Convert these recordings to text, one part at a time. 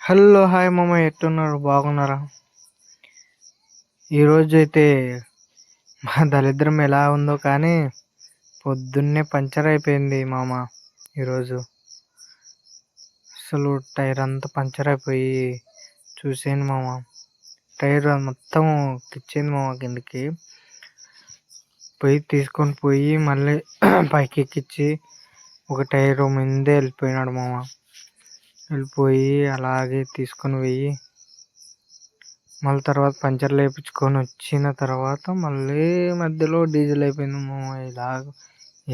Hello! Hi మామ ఎట్టున్నారు? బాగున్నారా? ఈరోజైతే మా దరిద్రం ఎలా ఉందో కానీ పొద్దున్నే పంచర్ అయిపోయింది మామ ఈరోజు. అసలు టైర్ అంతా పంచర్ అయిపోయి చూసేయండి మామ. టైర్ మొత్తం కిచ్చింది మామ కిందకి. తీసుకొని పోయి మళ్ళీ పైకి ఎక్కించి ఒక టైర్ ముందే వెళ్ళిపోయినాడు మామ. వెళ్ళిపోయి అలాగే తీసుకొని పోయి మళ్ళీ తర్వాత పంచర్లు వేయించుకొని వచ్చిన తర్వాత మళ్ళీ మధ్యలో డీజిల్ అయిపోయింది మామ.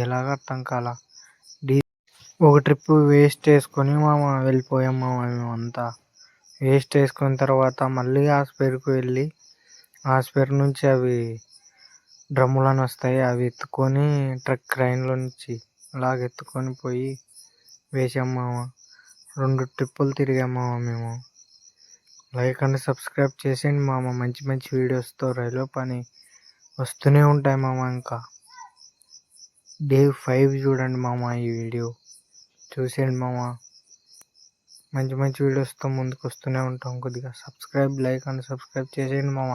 ఎలాగ అర్థం కాల. ఒక ట్రిప్ వేస్ట్ వేసుకొని మామ వెళ్ళిపోయాం మామ. మేమంతా వేస్ట్ వేసుకున్న తర్వాత మళ్ళీ హాస్పిటల్కి వెళ్ళి హాస్పిటల్ నుంచి అవి డ్రమ్ములని వస్తాయి, అవి ఎత్తుకొని ట్రక్ క్రైన్లో నుంచి అలాగ ఎత్తుకొని పోయి వేసాం మామ. 2 ట్రిప్పులు తిరిగాం మామ మేము. లైక్ అండ్ సబ్స్క్రైబ్ చేసేయండి మామ. మంచి మంచి వీడియోస్తో రైల్వే పని వస్తూనే ఉంటాయి మామ. ఇంకా డే 5 చూడండి మామ. ఈ వీడియో చూసేయండి మామ. మంచి మంచి వీడియోస్తో ముందుకు వస్తూనే ఉంటాం. కొద్దిగా లైక్ అండ్ సబ్స్క్రైబ్ చేసేయండి మామ.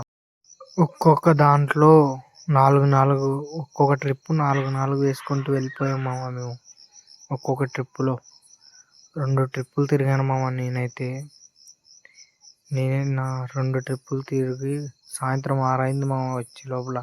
ఒక్కొక్క దాంట్లో 4 ఒక్కొక్క ట్రిప్ 4 వేసుకుంటూ వెళ్ళిపోయాం మామ మేము. ఒక్కొక్క ట్రిప్పులో 2 ట్రిప్పులు తిరిగాను మామ. నేనే నా 2 ట్రిప్పులు తిరిగి సాయంత్రం 6 అయింది మామ వచ్చే లోపల.